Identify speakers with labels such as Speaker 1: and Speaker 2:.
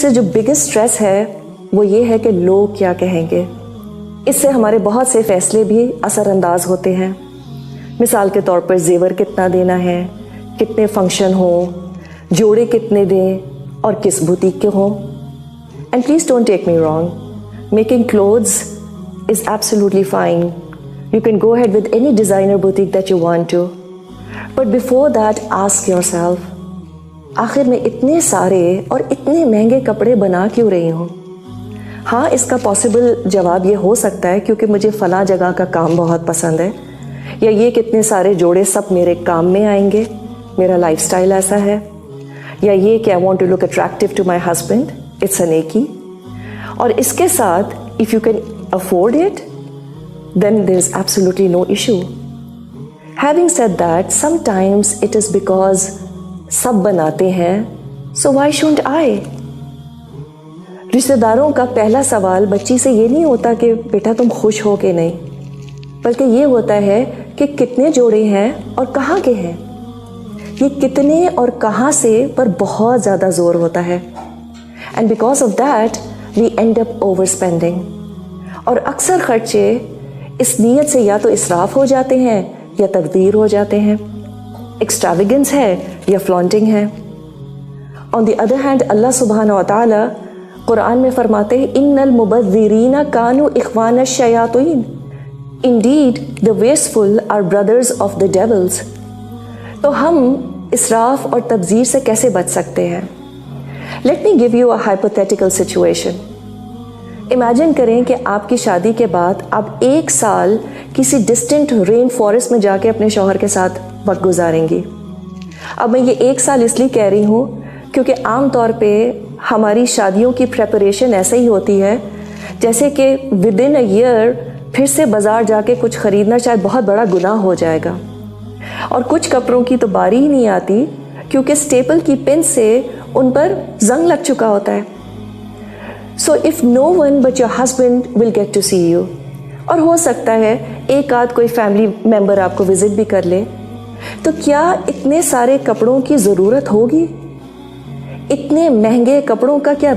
Speaker 1: से जो biggest stress है वो ये है कि लोग क्या कहेंगे। इससे हमारे बहुत से फैसले भी असरअंदाज होते हैं। मिसाल के तौर पर जेवर कितना देना है, कितने फंक्शन हो, जोड़े कितने दें और किस बुटीक के हों। And please don't take me wrong, making clothes is absolutely fine. You can go ahead with any designer boutique that you want to, but before that ask yourself, आखिर में इतने सारे और इतने महंगे कपड़े बना क्यों रही हूँ। हाँ, इसका पॉसिबल जवाब ये हो सकता है क्योंकि मुझे फ़लाँ जगह का काम बहुत पसंद है, या ये कितने सारे जोड़े सब मेरे काम में आएंगे, मेरा लाइफस्टाइल ऐसा है, या ये कि I want to look attractive to my husband, it's a नेकी। और इसके साथ if you can afford it then there is absolutely no issue. Having said that, sometimes it is because सब बनाते हैं, सो व्हाई शुडंट आई। रिश्तेदारों का पहला सवाल बच्ची से ये नहीं होता कि बेटा तुम खुश हो कि नहीं, बल्कि ये होता है कि कितने जोड़े हैं और कहाँ के हैं। ये कितने और कहाँ से पर बहुत ज़्यादा ज़ोर होता है, and because of that we end up overspending. और अक्सर खर्चे इस नीयत से या तो इसराफ हो जाते हैं या तकदीर हो जाते हैं, एक्स्ट्रावेगेंस है या फ्लॉन्टिंग है। On the other hand Allah सुब्हानहू व तआला कुरान में फरमाते हैं, इन्नल मुबद्दिरीना कानू इख्वान शयातीन, indeed the wasteful are brothers of the devils. तो हम इसराफ और तबजीर से कैसे बच सकते हैं? Let me give you a hypothetical situation. Imagine करें कि आपकी शादी के बाद आप 1 साल किसी डिस्टेंट रेन फॉरेस्ट में जाके अपने शौहर के साथ वक्त गुजारेंगी। अब मैं ये 1 साल इसलिए कह रही हूँ क्योंकि आम तौर पे हमारी शादियों की प्रेपरेशन ऐसे ही होती है जैसे कि विद इन अ ईयर फिर से बाज़ार जाके कुछ ख़रीदना शायद बहुत बड़ा गुनाह हो जाएगा। और कुछ कपड़ों की तो बारी ही नहीं आती क्योंकि स्टेपल की पिन से उन पर जंग लग चुका होता है। So if no one but your husband will get to see you, और हो सकता है एक आध कोई फैमिली मेम्बर आपको विज़िट भी कर ले, तो क्या इतने सारे कपड़ों की ज़रूरत होगी? इतने महंगे कपड़ों का क्या